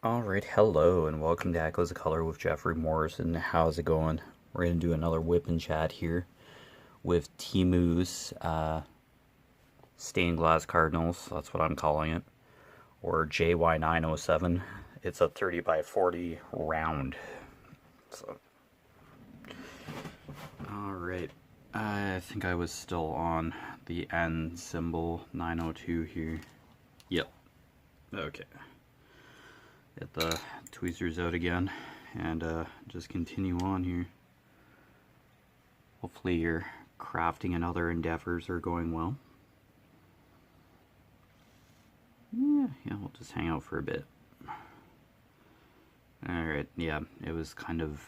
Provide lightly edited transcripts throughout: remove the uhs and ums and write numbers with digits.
Alright, hello and welcome to Echoes of Color with Jeffery Morrison. How's it going? We're going to do another whip and chat here with Timu's stained glass Cardinals. That's what I'm calling it. Or JY907. It's a 30 by 40 round. So, alright. I think I was still on the N symbol 902 here. Yep. Okay. Get the tweezers out again and just continue on here. Hopefully your crafting and other endeavors are going well. Yeah, we'll just hang out for a bit. Alright, yeah, it was kind of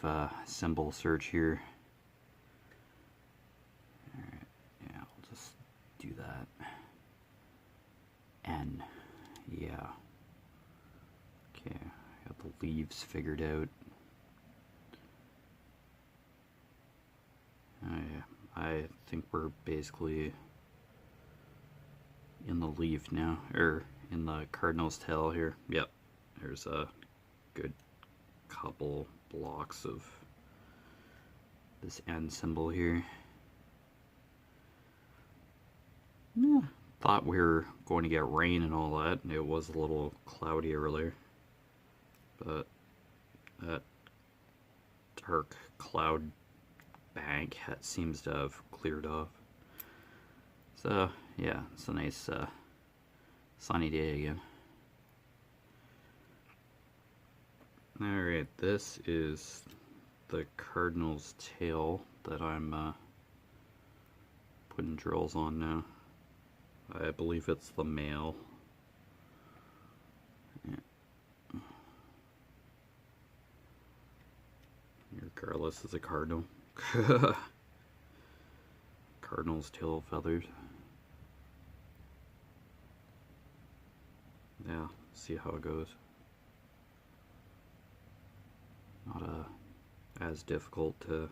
symbol search here. Alright, yeah, I'll just do that. N, yeah. Okay, I got the leaves figured out. I think we're basically in the leaf now, or in the cardinal's tail here. Yep, there's a good couple blocks of this N symbol here. Yeah, thought we were going to get rain and all that, and it was a little cloudy earlier. But that dark cloud bank seems to have cleared off. So yeah, it's a nice sunny day again. Alright, this is the cardinal's tail that I'm putting drills on now. I believe it's the male. Yeah. Regardless, is a cardinal. Cardinal's tail feathers. Yeah, see how it goes. Not as difficult to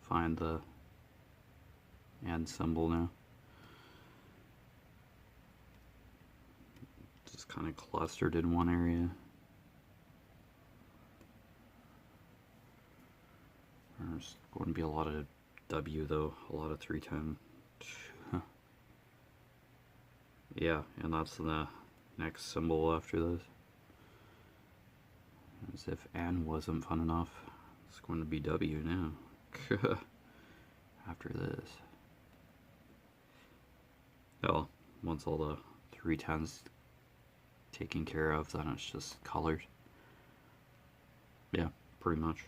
find the N symbol now. Just kind of clustered in one area. There's going to be a lot of W though, a lot of 310. Yeah, and that's the next symbol after this. As if N wasn't fun enough, it's going to be W now. After this. Well, once all the 310's taken care of, then it's just colored. Yeah, pretty much.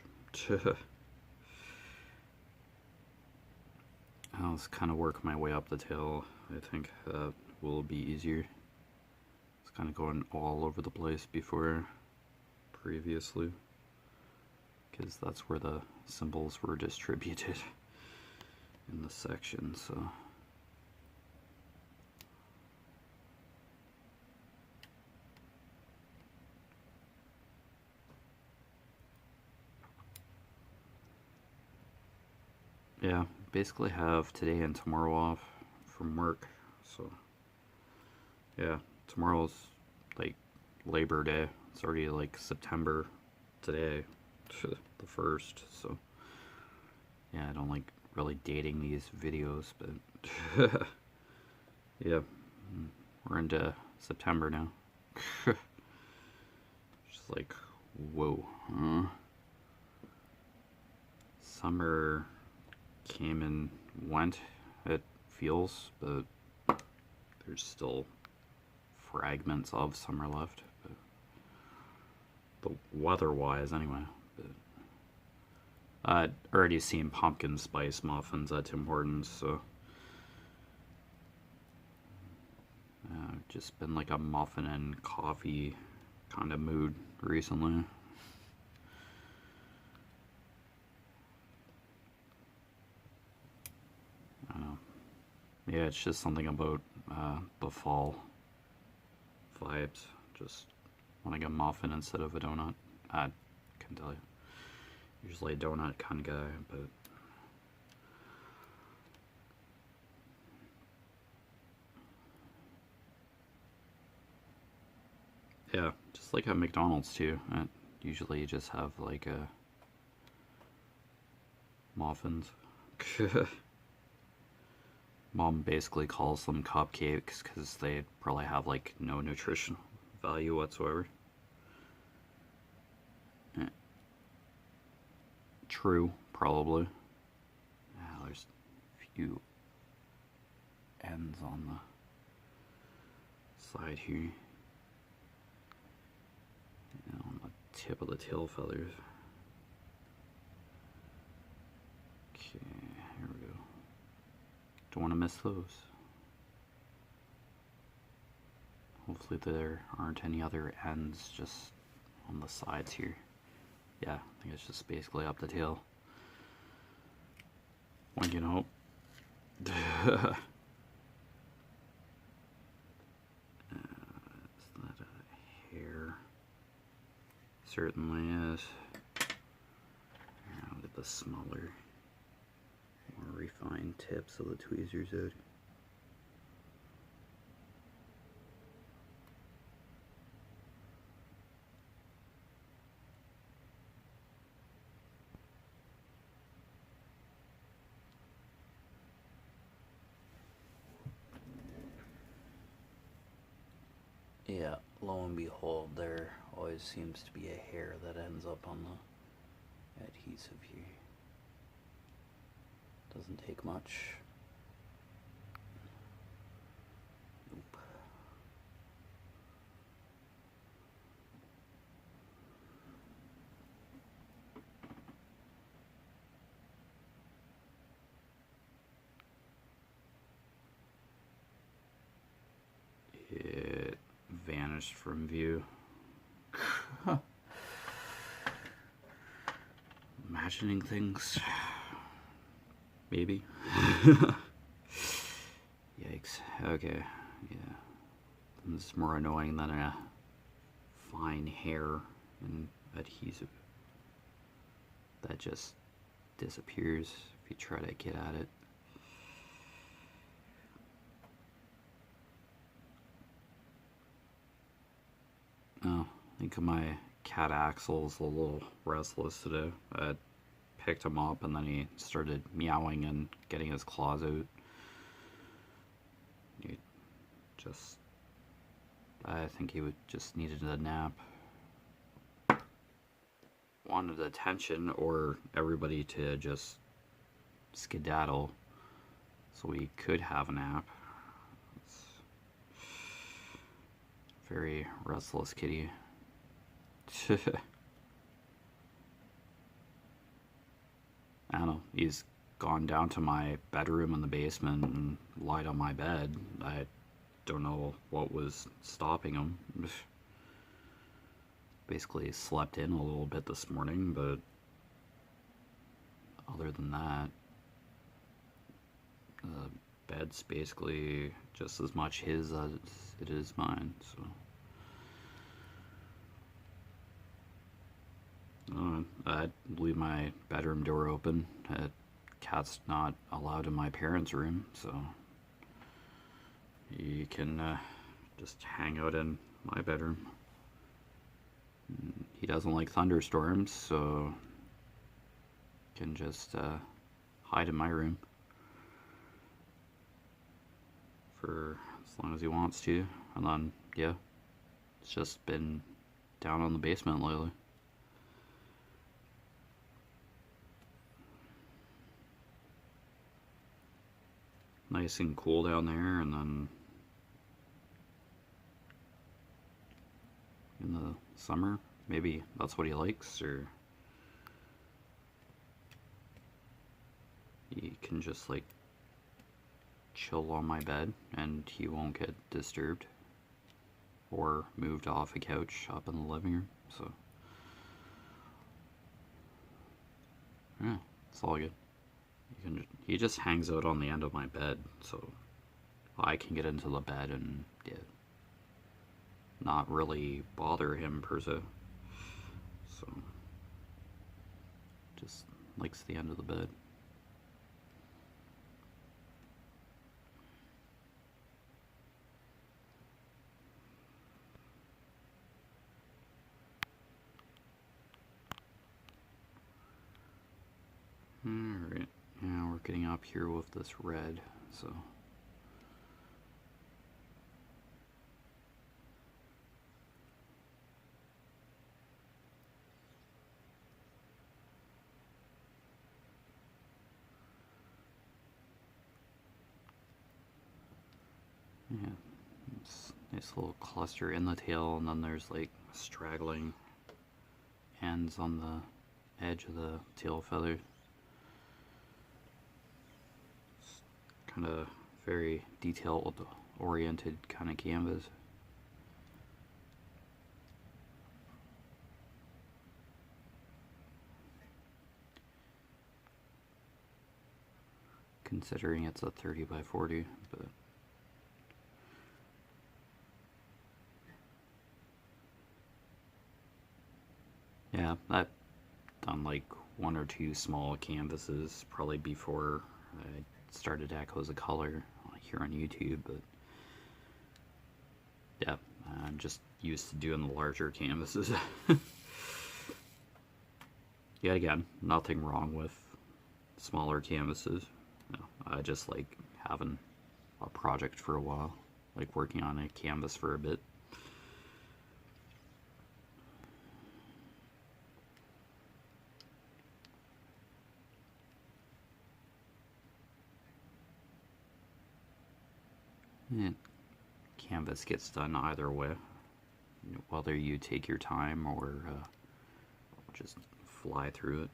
I'll just kind of work my way up the tail. I think that will be easier. It's kind of going all over the place before previously, because that's where the symbols were distributed in the section. So yeah, basically have today and tomorrow off from work. So yeah, tomorrow's like Labor Day. It's already like September today, the 1st. So yeah, I don't like really dating these videos, but yeah, we're into September now. Just like, whoa. Summer came and went, it feels, but there's still fragments of summer left. But the weather-wise, anyway. But I'd already seen pumpkin spice muffins at Tim Hortons, so just been like a muffin and coffee kind of mood recently. I don't know. Yeah, it's just something about the fall vibes. Just wanting a muffin instead of a donut. I can tell you. Usually a donut kind of guy, but Yeah, just like at McDonald's too. Usually you just have like muffins. Mom basically calls them cupcakes because they probably have like no nutritional value whatsoever. Eh, True, probably. There's a few ends on the side here. And on the tip of the tail feathers. Okay, here we go. Don't want to miss those. Hopefully there aren't any other ends just on the sides here. Yeah, I think it's just basically up the tail. One can hope. Is that a hair? Certainly is. I'll get the smaller, more refined tips of the tweezers out. Yeah, lo and behold, there always seems to be a hair that ends up on the adhesive here. Doesn't take much. Nope. It vanished from view. Imagining things. Maybe. Yikes. Okay. Yeah. This is more annoying than a fine hair and adhesive that just disappears if you try to get at it. Oh, I think my cat Axel's a little restless today. I picked him up and then he started meowing and getting his claws out. He just, I think he just needed a nap. Wanted attention or everybody to just skedaddle so we could have a nap. Very restless kitty. I don't know, he's gone down to my bedroom in the basement and lied on my bed. I don't know what was stopping him. Basically slept in a little bit this morning, but other than that, the bed's basically just as much his as it is mine, so. I'd leave my bedroom door open. Cat's not allowed in my parents' room, so he can just hang out in my bedroom. He doesn't like thunderstorms, so can just hide in my room for as long as he wants to. And then, yeah, it's just been down on the basement lately. Nice and cool down there, and then in the summer, maybe that's what he likes, or he can just like chill on my bed and he won't get disturbed or moved off a couch up in the living room, so yeah, it's all good. He just hangs out on the end of my bed, so I can get into the bed and not really bother him per se. So just likes the end of the bed. Alright, now we're getting up here with this red, so. Yeah, it's a nice little cluster in the tail, and then there's like straggling ends on the edge of the tail feather. It's kind of very detailed oriented kind of canvas. Considering it's a 30 by 40, but yeah, I've done like one or two small canvases probably before I started Echoes of Color here on YouTube, but yeah, I'm just used to doing the larger canvases. Yet again, nothing wrong with smaller canvases. No, I just like having a project for a while, like working on a canvas for a bit. And canvas gets done either way, whether you take your time or just fly through it.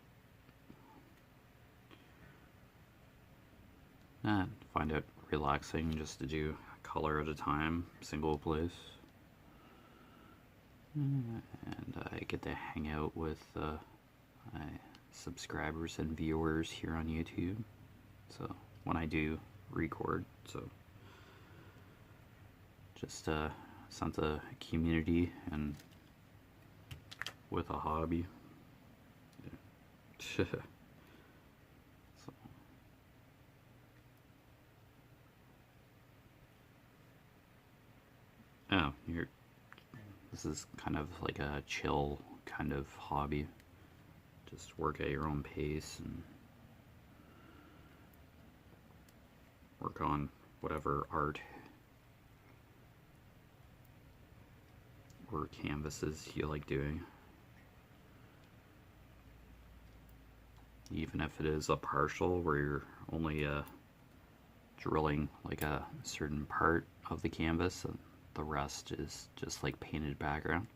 I find it relaxing just to do a color at a time, single place. And I get to hang out with my subscribers and viewers here on YouTube. So when I do record, so just a sense of community and with a hobby. Yeah. So. Oh, this is kind of like a chill kind of hobby. Just work at your own pace and work on whatever art or canvases you like doing. Even if it is a partial where you're only drilling like a certain part of the canvas and the rest is just like painted background.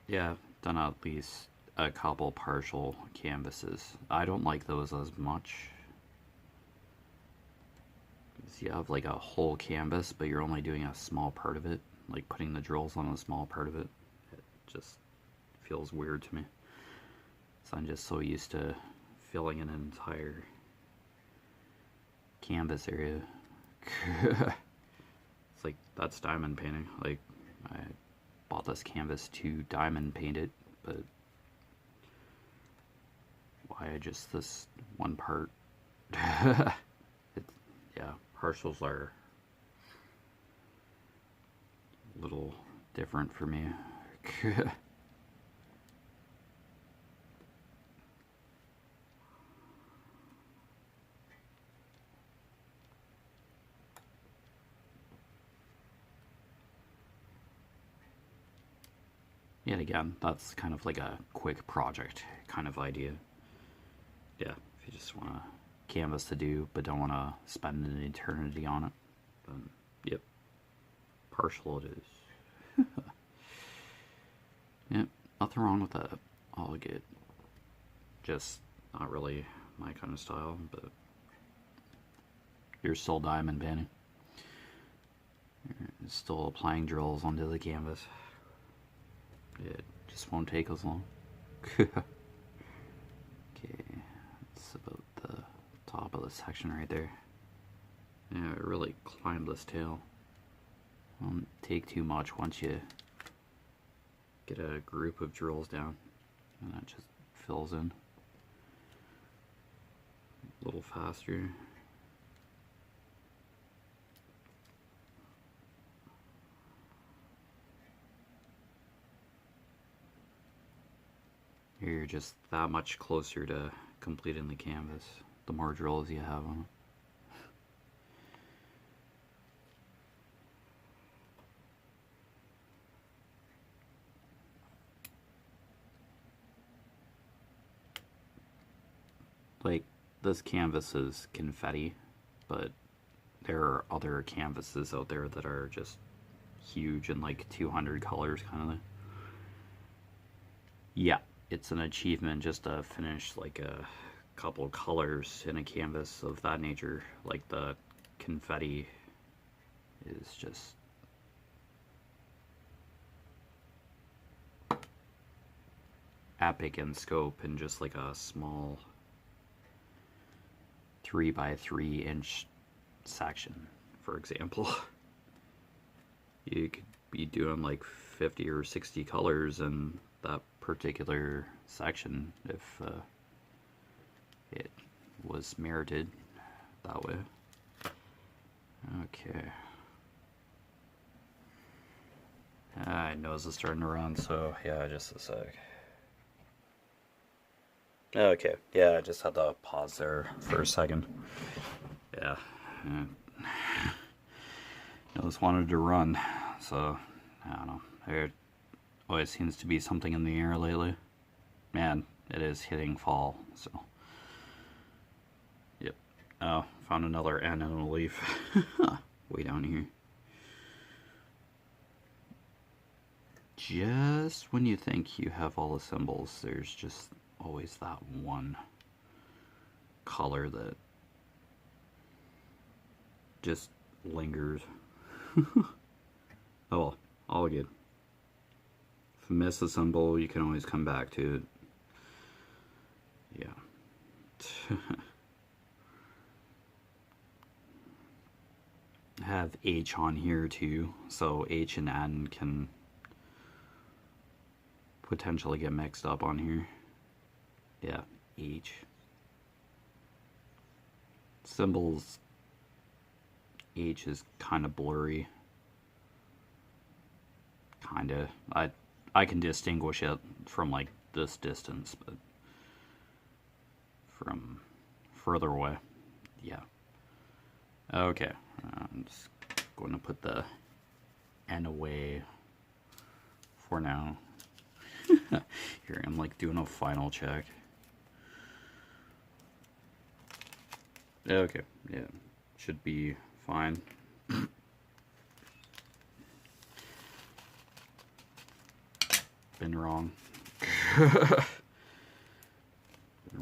Yeah, I've done at least a couple partial canvases. I don't like those as much. You have like a whole canvas, but you're only doing a small part of it, like putting the drills on a small part of it. It just feels weird to me. So I'm just so used to filling an entire canvas area. It's like, that's diamond painting. Like, I bought this canvas to diamond paint it, but why just this one part? Yeah, partials are a little different for me. Yet again, that's kind of like a quick project kind of idea. Yeah, if you just want a canvas to do but don't want to spend an eternity on it, then yep, partial it is. Yep, nothing wrong with that. All good. Just not really my kind of style, but you're still diamond painting. You're still applying drills onto the canvas. It just won't take as long. Okay, that's about the top of the section right there. Yeah, it really climbed this tail. Won't take too much once you get a group of drills down, and that just fills in a little faster. you're just that much closer to completing the canvas, the more drills you have on it. Like, this canvas is confetti, but there are other canvases out there that are just huge and like 200 colors kind of thing. Yeah, it's an achievement just to finish like a couple colors in a canvas of that nature. Like the confetti is just epic in scope and just like a small 3 by 3 inch section, for example. You could be doing like 50 or 60 colors in that particular section if it was merited that way. Okay. My nose is starting to run, so yeah, just a sec. Okay, yeah, I just had to pause there for a second. Yeah. Nose wanted to run, so I don't know. There always seems to be something in the air lately. Man, it is hitting fall, so. Yep. Oh, found another N in a leaf. Way down here. Just when you think you have all the symbols, there's just always that one color that just lingers. Oh well, all good. If you miss a symbol, you can always come back to it. Yeah. I have H on here too, so H and N can potentially get mixed up on here. Yeah, H. Symbols, H is kind of blurry. Kinda. I can distinguish it from like this distance, but from further away, yeah. Okay, I'm just going to put the N away for now. Here I'm like doing a final check. Okay, yeah, should be fine. Been wrong. Been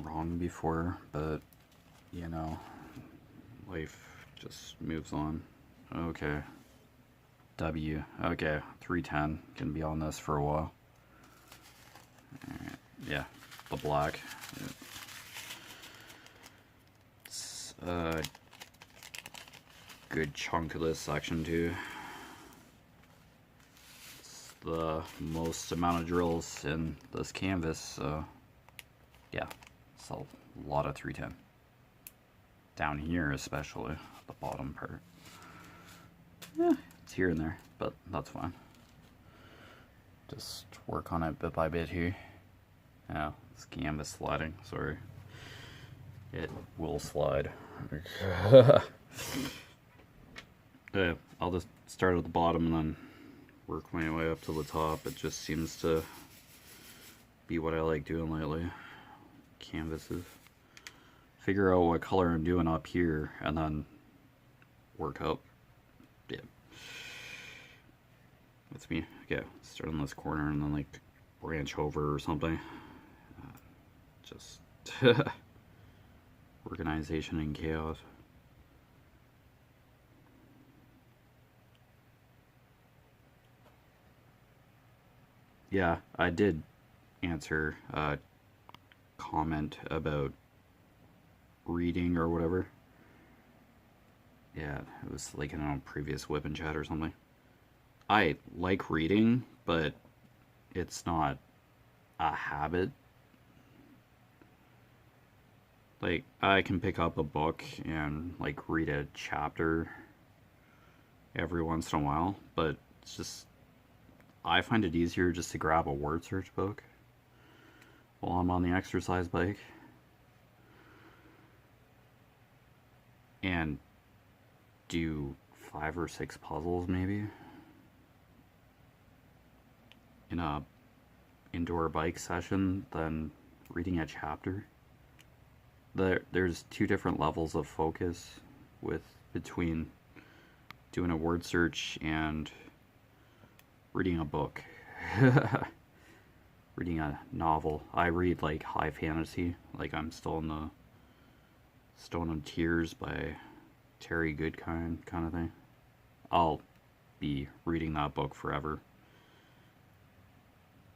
wrong before, but you know, life just moves on. Okay. W. Okay, 310. Gonna be on this for a while. Alright, yeah, the black. Yeah. It's a good chunk of this section too. It's the most amount of drills in this canvas, so yeah, it's a lot of 310. Down here especially, the bottom part. Yeah, it's here and there, but that's fine. Just work on it bit by bit here. Yeah, this canvas sliding, sorry. It will slide. Yeah, I'll just start at the bottom and then work my way up to the top. It just seems to be what I like doing lately. Canvases. Figure out what color I'm doing up here and then work up. Yeah. That's me. Okay, start on this corner and then like branch over or something. Just organization and chaos. Yeah, I did answer a comment about reading or whatever. Yeah, it was like in a previous WIP and chat or something. I like reading, but it's not a habit. Like, I can pick up a book and like read a chapter every once in a while, but it's just, I find it easier just to grab a word search book. while I'm on the exercise bike and do 5 or 6 puzzles maybe in a indoor bike session than reading a chapter. There's 2 different levels of focus with between doing a word search and reading a book. Reading a novel. I read like high fantasy, like I'm still in the Stone of Tears by Terry Goodkind kind of thing. I'll be reading that book forever.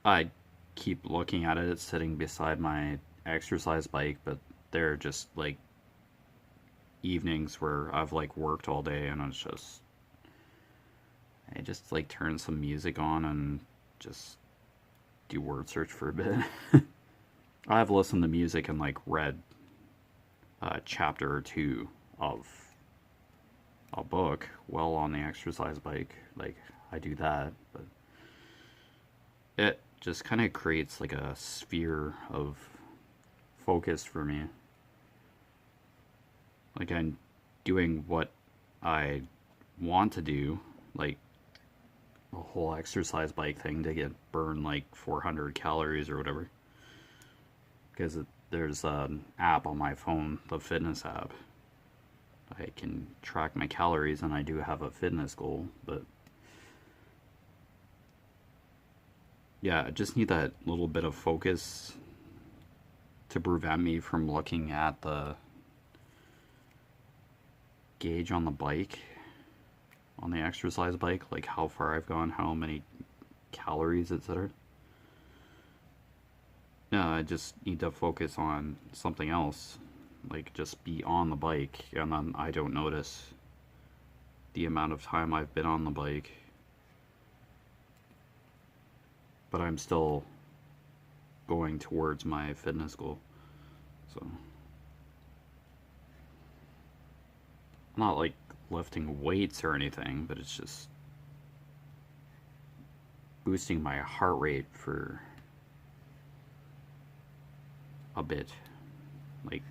I keep looking at it, it's sitting beside my exercise bike, but they're just like evenings where I've like worked all day and I just like turn some music on and just do word search for a bit. I've listened to music and like read a chapter or 2 of a book while on the exercise bike. Like I do that, but it just kind of creates like a sphere of focus for me. Like I'm doing what I want to do, like a whole exercise bike thing to get burn like 400 calories or whatever. Because there's an app on my phone, the fitness app. I can track my calories and I do have a fitness goal, but yeah, I just need that little bit of focus to prevent me from looking at the gauge on the bike, on the exercise bike, like how far I've gone, how many calories, etc. Yeah, I just need to focus on something else, like just be on the bike, and then I don't notice the amount of time I've been on the bike, but I'm still going towards my fitness goal. So I'm not like lifting weights or anything, but it's just boosting my heart rate for a bit, like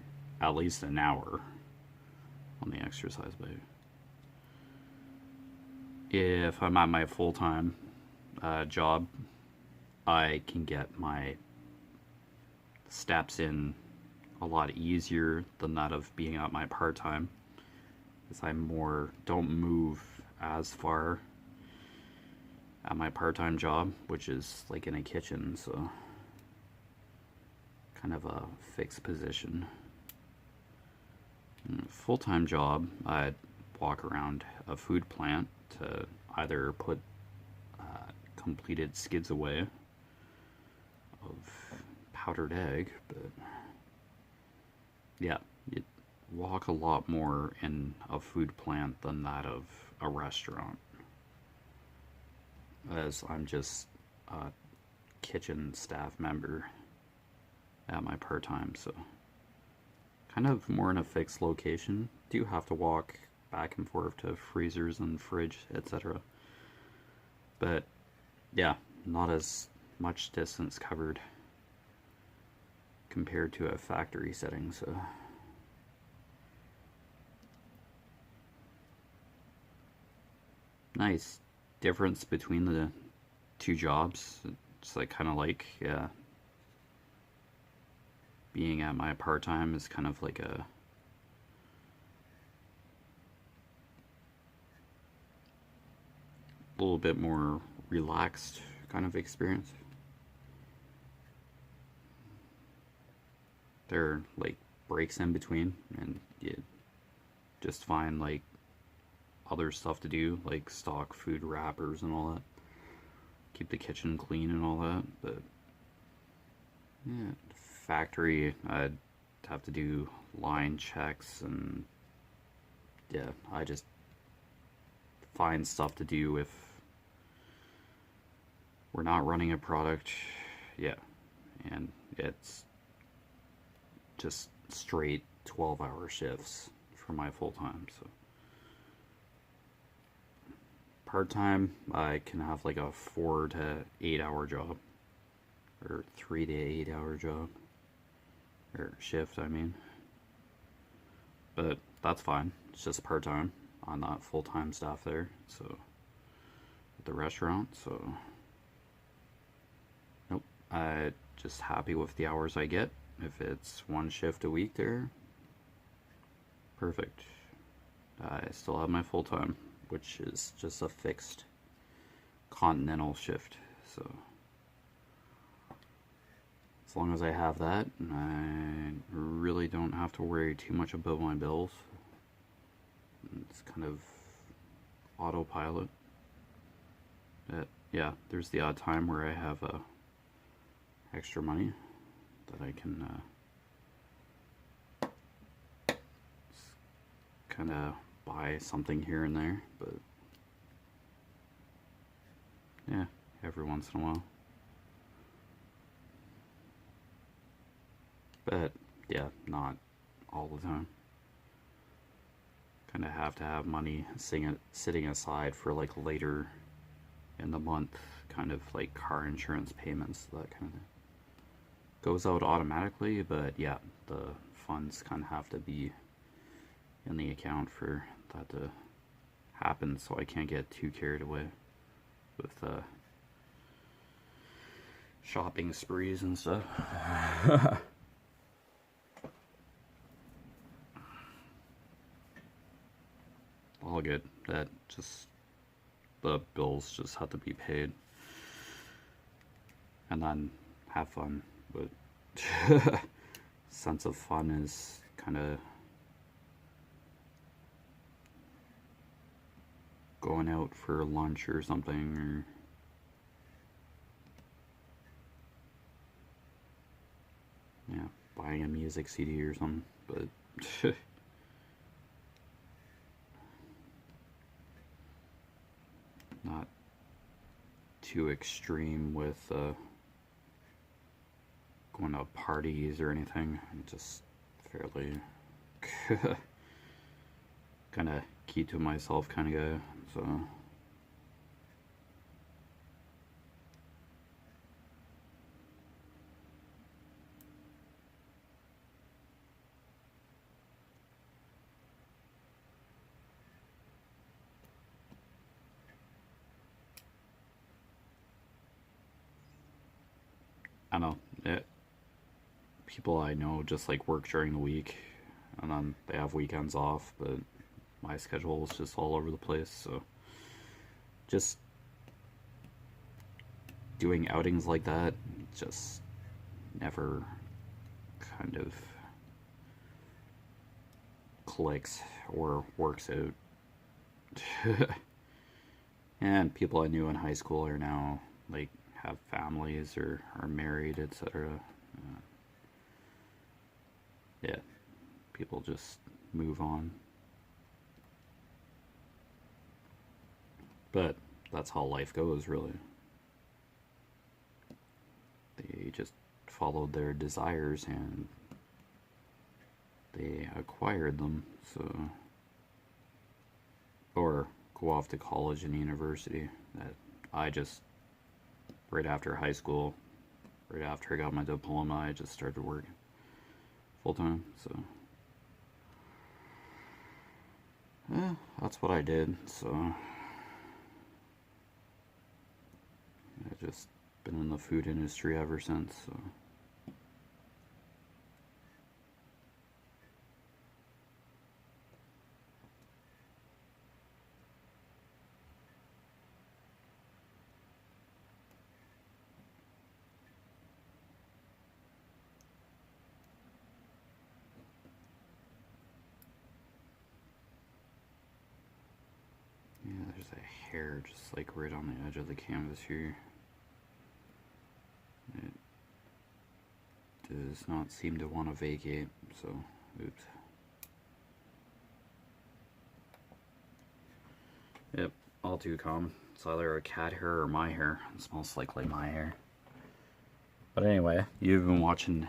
at least an hour on the exercise bike. If I'm at my full-time job, I can get my steps in a lot easier than that of being at my part-time, because don't move as far at my part-time job, which is like in a kitchen, so kind of a fixed position. Full-time job, I'd walk around a food plant to either put completed skids away of powdered egg, but yeah, you walk a lot more in a food plant than that of a restaurant, as I'm just a kitchen staff member at my part-time, so kind of more in a fixed location. Do have to walk back and forth to freezers and fridge, etc. But yeah, not as much distance covered compared to a factory setting, so nice difference between the 2 jobs. It's like kind of like, yeah, being at my part-time is kind of like a little bit more relaxed kind of experience. There are like breaks in between, and you just find like other stuff to do, like stock food wrappers and all that, keep the kitchen clean and all that. But yeah, factory, I'd have to do line checks, and yeah, I just find stuff to do if we're not running a product. Yeah, and it's just straight 12-hour shifts for my full-time. So part-time, I can have like a 4 to 8 hour job, or 3 to 8 hour job, or shift, I mean. But that's fine. It's just part-time. I'm not full-time staff there, so at the restaurant, so nope. I just happy with the hours I get. If it's one shift a week there, perfect. I still have my full-time, which is just a fixed continental shift, so as long as I have that, I really don't have to worry too much about my bills. It's kind of autopilot. Yeah, there's the odd time where I have extra money that I can kind of buy something here and there, but yeah, every once in a while. But yeah, not all the time. Kind of have to have money sitting aside for like later in the month, kind of like car insurance payments, that kind of goes out automatically, but yeah, the funds kind of have to be in the account for that to happen, so I can't get too carried away with shopping sprees and stuff. All good. That just, the bills just have to be paid, and then have fun. But sense of fun is kind of going out for lunch or something, or yeah, buying a music CD or something. But not too extreme with going to parties or anything. I'm just fairly kind of keep to myself kind of guy, so I don't know. People I know just like work during the week and then they have weekends off, but my schedule is just all over the place, so just doing outings like that just never kind of clicks or works out. And people I knew in high school are now like have families or are married, etc. Yeah, people just move on. But that's how life goes, really. They just followed their desires and they acquired them, so, or go off to college and university. That I just, right after high school, right after I got my diploma, I just started working full-time, so yeah, that's what I did. So I've just been in the food industry ever since, so yeah, there's a hair just like right on the edge of the canvas here. It does not seem to want to vacate, so oops. Yep, all too common. It's either a cat hair or my hair. It's most likely my hair. But anyway, you've been watching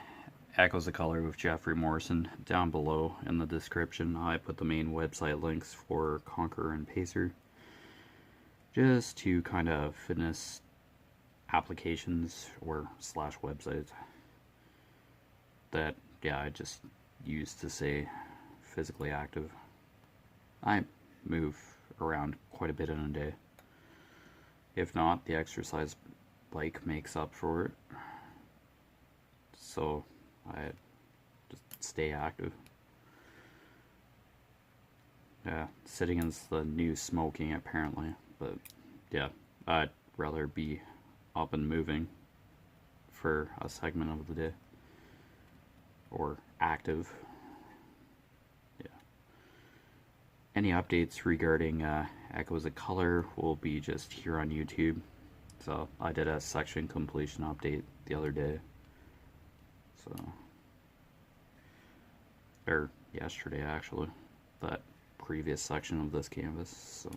Echoes of Color with Jeffery Morrison. Down below in the description, I put the main website links for Conqueror and Pacer, just to kind of fitness applications or slash websites that, yeah, I just use to say physically active. I move around quite a bit in a day. If not, the exercise bike makes up for it. So I just stay active. Yeah, sitting is the new smoking apparently, but yeah, I'd rather be up and moving for a segment of the day, or active. Yeah. Any updates regarding Echoes of Color will be just here on YouTube. So I did a section completion update the other day. So, or yesterday actually, that previous section of this canvas. So,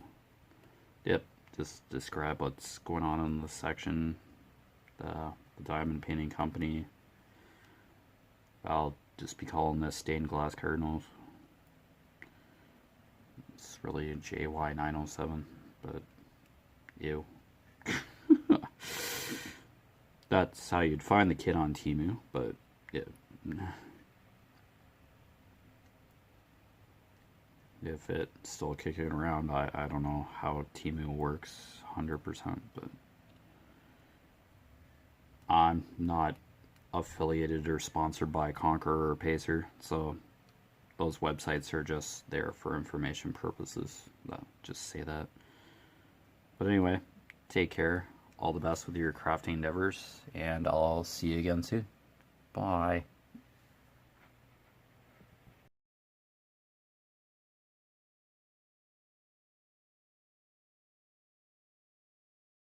yep, just describe what's going on in the section, the diamond painting company. I'll just be calling this stained glass Cardinals. It's really a JY907, but ew. That's how you'd find the kit on Temu, but yeah. If it's still kicking around, I don't know how Temu works 100%, but I'm not affiliated or sponsored by Conqueror or Pacer, so those websites are just there for information purposes. Just say that. But anyway, take care. All the best with your crafting endeavors, and I'll see you again soon. Bye.